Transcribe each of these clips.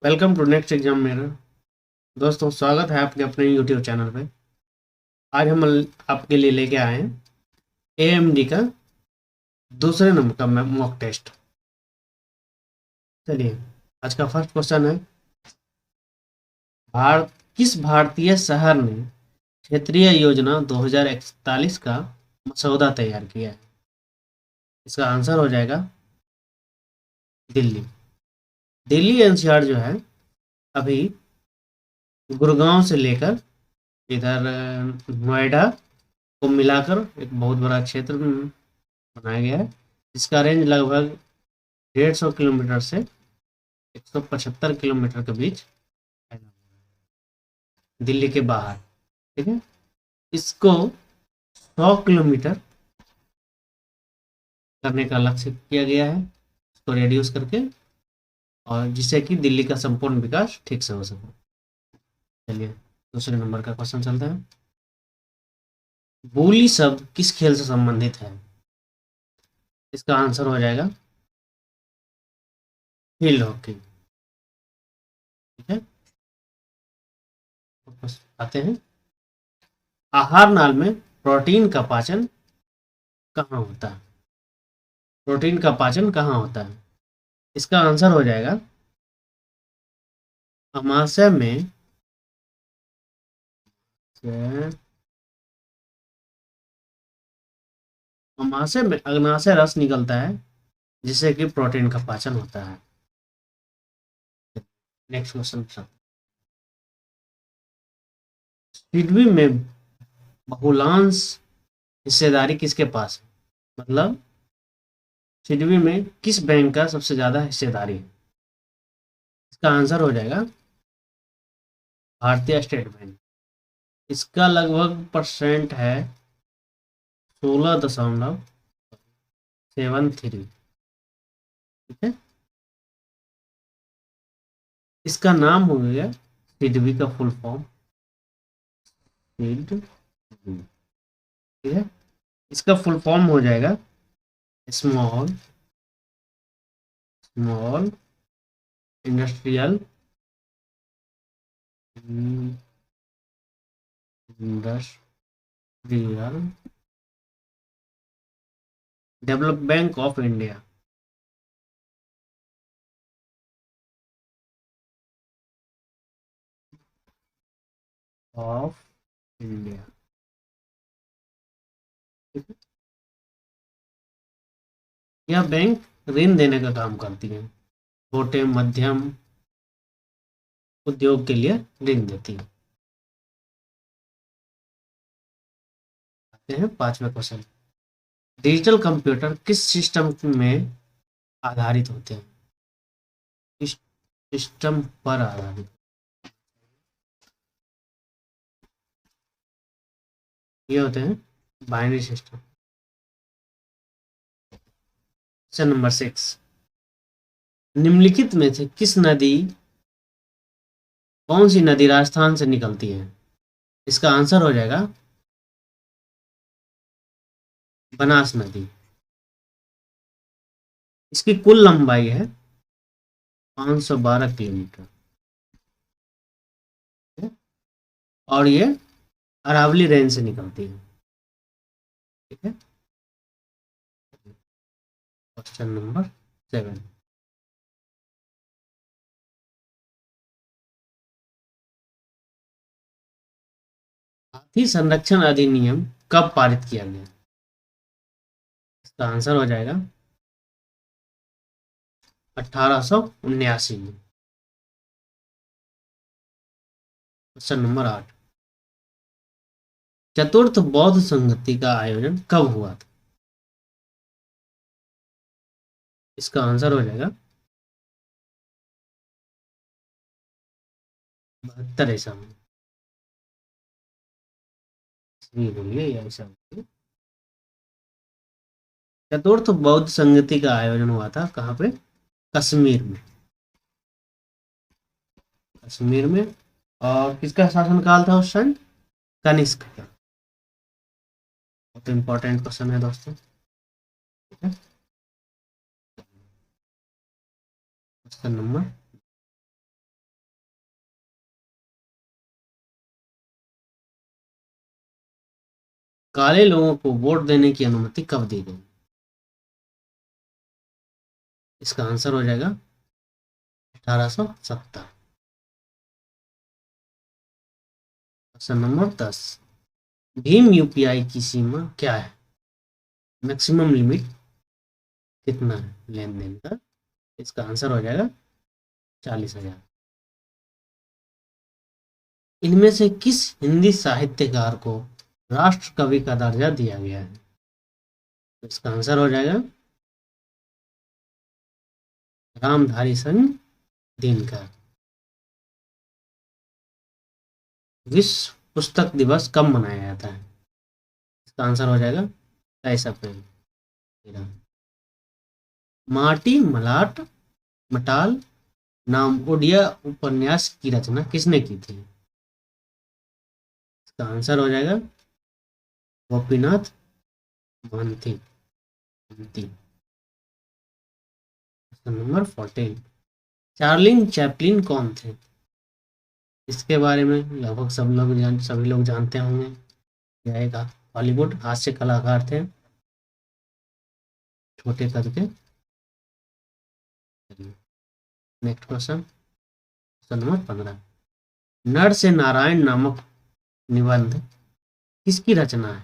Welcome to next exam मेरा दोस्तों, स्वागत है आपके अपने यूट्यूब चैनल पे। आज हम आपके लिए लेके आए हैं एएमडी का दूसरे नंबर का मॉक टेस्ट। चलिए, आज का फर्स्ट क्वेश्चन है, भारत किस भारतीय शहर ने क्षेत्रीय योजना 2041 का मसौदा तैयार किया है? इसका आंसर हो जाएगा दिल्ली। दिल्ली एनसीआर जो है, अभी गुड़गांव से लेकर इधर नोएडा को मिलाकर एक बहुत बड़ा क्षेत्र बनाया गया है, जिसका रेंज लगभग 150 किलोमीटर से 175 किलोमीटर के बीच है, दिल्ली के बाहर। ठीक है, इसको 100 किलोमीटर करने का लक्ष्य किया गया है, इसको रेड्यूस करके, और जिससे कि दिल्ली का संपूर्ण विकास ठीक से हो सके। चलिए, दूसरे नंबर का क्वेश्चन चलता है। बोली शब्द किस खेल से संबंधित है? इसका आंसर हो जाएगा फील्ड हॉकी। ठीक है, वापस आते हैं। आहार नाल में प्रोटीन का पाचन कहाँ होता है? प्रोटीन का पाचन कहाँ होता है? इसका आंसर हो जाएगा अमाशय में अमाशय में अग्नाशय रस निकलता है, जिससे कि प्रोटीन का पाचन होता है। Next question. सिडबी में बहुलांश हिस्सेदारी किसके पास है? मतलब सिडबी में किस बैंक का सबसे ज्यादा हिस्सेदारी है? इसका आंसर हो जाएगा भारतीय स्टेट बैंक। इसका लगभग परसेंट है 16.73। ठीक है, इसका नाम हो गया सिडबी का फुल फॉर्म सिडबी। ठीक है, इसका फुल फॉर्म हो जाएगा small small industrial industrial develop bank of India. Of India. यह बैंक ऋण देने का काम करती है, छोटे मध्यम उद्योग के लिए ऋण देती है। आते हैं पांचवें क्वेश्चन। डिजिटल कंप्यूटर किस सिस्टम में आधारित होते हैं? किस सिस्टम पर आधारित? ये होते हैं बाइनरी सिस्टम। Question number 6। निम्नलिखित में से कौन सी नदी राजस्थान से निकलती है? इसका आंसर हो जाएगा बनास नदी। इसकी कुल लंबाई है 512 किलोमीटर, और ये अरावली रेंज से निकलती है। ठीक है, क्वेश्चन नंबर 7। हाथी संरक्षण अधिनियम कब पारित किया गया? इसका आंसर हो जाएगा 1879 में। Question number 8। चतुर्थ बौद्ध संगति का आयोजन कब हुआ था? इसका आंसर हो जाएगा 72 ईसा में। ईस्वी बोलिए या ईसा बोलिए। चतुर्थ बौद्ध संगति का आयोजन हुआ था कहाँ पे? कश्मीर में। कश्मीर में। और किसका शासनकाल था उस टाइम? कनिष्क का। बहुत इंपॉर्टेंट क्वेश्चन है दोस्तों। ठीक है, क्वेश्चन नंबर काले लोगों को वोट देने की अनुमति कब दी गई? इसका आंसर हो जाएगा 1870। क्वेश्चन नंबर 10, भीम यूपीआई की सीमा क्या है? मैक्सिमम लिमिट कितना है लेन देन का? इसका आंसर हो जाएगा 40,000। इनमें से किस हिंदी साहित्यकार को राष्ट्र कवि का दर्जा दिया गया है? तो इसका आंसर हो जाएगा रामधारी सिंह दिनकर। विश्व पुस्तक दिवस कब मनाया जाता है? इसका आंसर हो जाएगा 23 अप्रैल। माटी मलाट मटाल नाम उड़िया उपन्यास की रचना किसने की थी? इसका आंसर हो जाएगा Gopinath Mahanti. Number 14, Charlie Chaplin कौन थे? इसके बारे में लगभग सभी लोग जानते होंगे। यह एक हॉलीवुड हास्य कलाकार थे, छोटे कद के। नेक्स्ट क्वेश्चन नंबर 15, नर से नारायण नामक निबंध किसकी रचना है?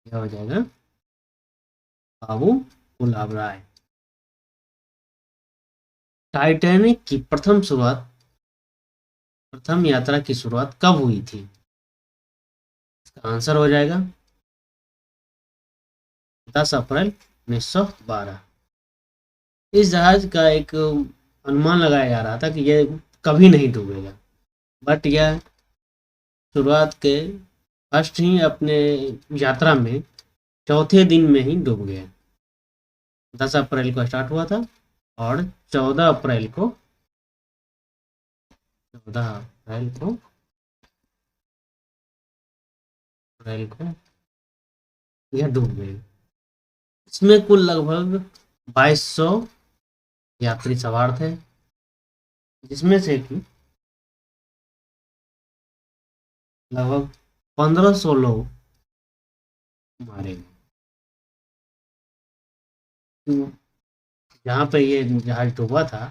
यह हो जाएगा बाबू गुलाब राय। टाइटैनिक की प्रथम यात्रा की शुरुआत कब हुई थी? इसका आंसर हो जाएगा 10 अप्रैल 1912। इस जहाज का एक अनुमान लगाया जा रहा था कि यह कभी नहीं डूबेगा, बट यह शुरुआत के फर्स्ट ही अपने यात्रा में चौथे दिन में ही डूब गया। 10 अप्रैल को स्टार्ट हुआ था और 14 अप्रैल को यह डूब गई। इसमें कुल लगभग 2200 यात्री सवार थे, जिसमें से कि लगभग 1500 लोग मारे गए। जहाँ पे ये जहाज डूबा था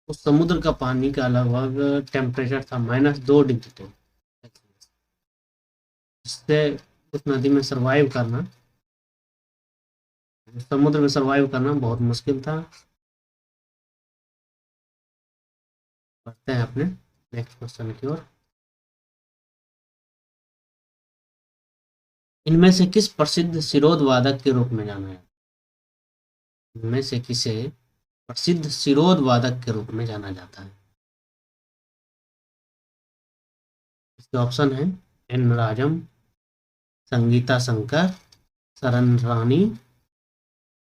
उस समुद्र का पानी का लगभग टेम्परेचर था -2 डिग्री। जिससे उस नदी में सरवाइव करना, समुद्र में सरवाइव करना बहुत मुश्किल था। बढ़ते हैं अपने नेक्स्ट क्वेश्चन की ओर। इनमें से किस प्रसिद्ध सिरोद वादक के रूप में जाना है? इनमें से किसे प्रसिद्ध सिरोद वादक के रूप में जाना जाता है? इसके ऑप्शन है एन राजम, संगीता शंकर, सरन रानी,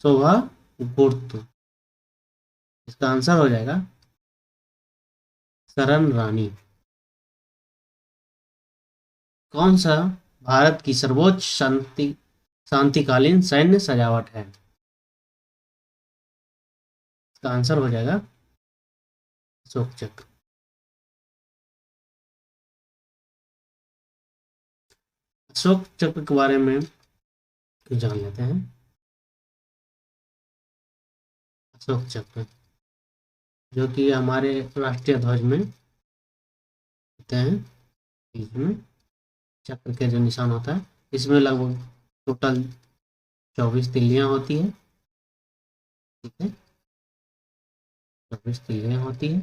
शोभा गुर्तु। इसका आंसर हो जाएगा सरन रानी। कौन सा भारत की सर्वोच्च शांतिकालीन सैन्य सजावट है? इसका आंसर हो जाएगा अशोक चक्र। अशोक चक्र के बारे में जान लेते हैं। अशोक चक्र जो कि हमारे राष्ट्रीय ध्वज में होते हैं, इसमें चक्र के जो निशान होता है, इसमें लगभग टोटल 24 तिल्लियां होती है। ठीक है, 24 तिल्लियां होती है।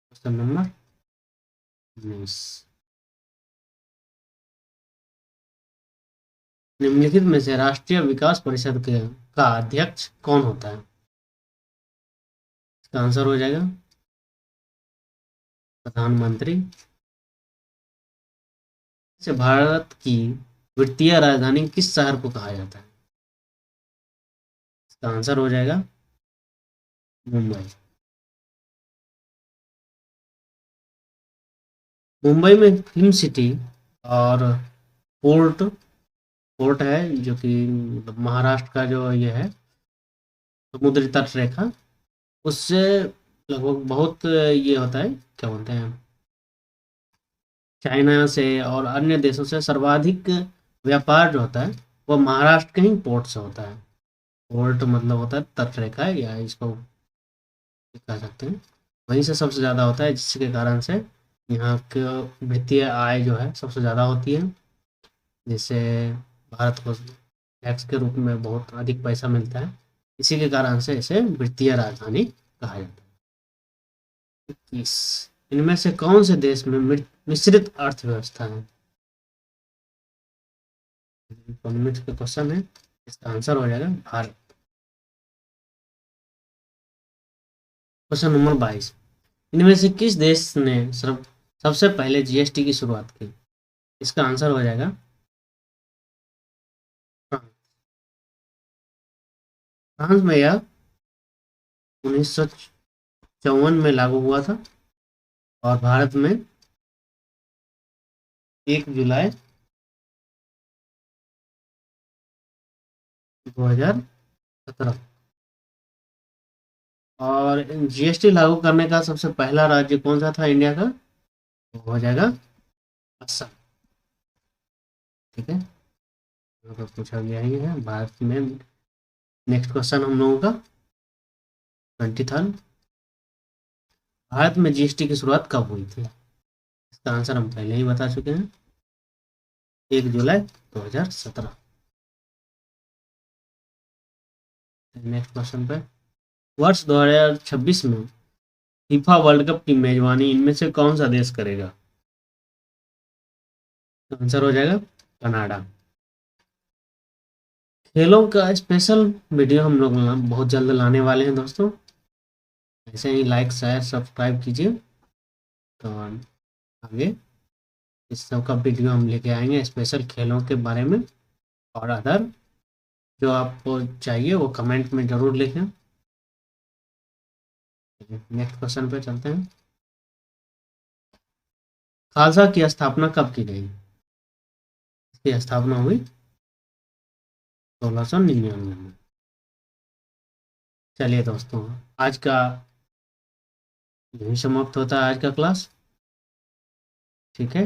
क्वेश्चन नंबर 19, निम्नलिखित में से राष्ट्रीय विकास परिषद का अध्यक्ष कौन होता है? इसका आंसर हो जाएगा प्रधानमंत्री। से भारत की वित्तीय राजधानी किस शहर को कहा जाता है? इसका आंसर हो जाएगा मुंबई। मुंबई में फिल्म सिटी और पोर्ट है, जो कि महाराष्ट्र का जो ये है समुद्री तट रेखा, उससे लगभग बहुत ये होता है, क्या बोलते हैं, चाइना से और अन्य देशों से सर्वाधिक व्यापार जो होता है वो महाराष्ट्र के ही पोर्ट से होता है। पोर्ट मतलब होता है तटरेखा, या इसको कह सकते हैं, वहीं से सबसे ज़्यादा होता है, जिसके कारण से यहाँ का वित्तीय आय जो है सबसे ज़्यादा होती है, जिससे भारत को टैक्स के रूप में बहुत अधिक पैसा मिलता है। इसी के कारण से इसे वित्तीय राजधानी कहा जाता है। 21, इनमें से कौन से देश में मिश्रित अर्थव्यवस्था है? इकोनॉमिक्स का क्वेश्चन है, इसका आंसर हो जाएगा भारत। क्वेश्चन नंबर 22, इनमें से किस देश ने सबसे पहले जीएसटी की शुरुआत की? इसका आंसर हो जाएगा फ्रांस। फ्रांस में यह 1954 में लागू हुआ था, और भारत में 1 जुलाई 2017। और जीएसटी लागू करने का सबसे पहला राज्य कौन सा था इंडिया का? वो हो जाएगा असम। ठीक है, यहाँ पर पूछा गया ही है भारत में। नेक्स्ट क्वेश्चन हम लोगों का 23, भारत में जीएसटी की शुरुआत कब हुई थी? इसका आंसर हम पहले ही बता चुके हैं, 1 जुलाई 2017। नेक्स्ट क्वेश्चन पे, वर्ष 2026 में फीफा वर्ल्ड कप की मेजबानी इनमें से कौन सा देश करेगा? आंसर हो जाएगा कनाडा। खेलों का स्पेशल वीडियो हम लोग बहुत जल्द लाने वाले हैं दोस्तों, ऐसे ही लाइक शेयर सब्सक्राइब कीजिए, तो आगे इस सब का वीडियो हम लेके आएंगे स्पेशल खेलों के बारे में। और अदर जो आपको चाहिए वो कमेंट में ज़रूर लिखें। नेक्स्ट क्वेश्चन पे चलते हैं, खालसा की स्थापना कब की गई? इसकी स्थापना हुई 1699 में। चलिए दोस्तों, आज का यही समाप्त होता है आज का क्लास। ठीक है।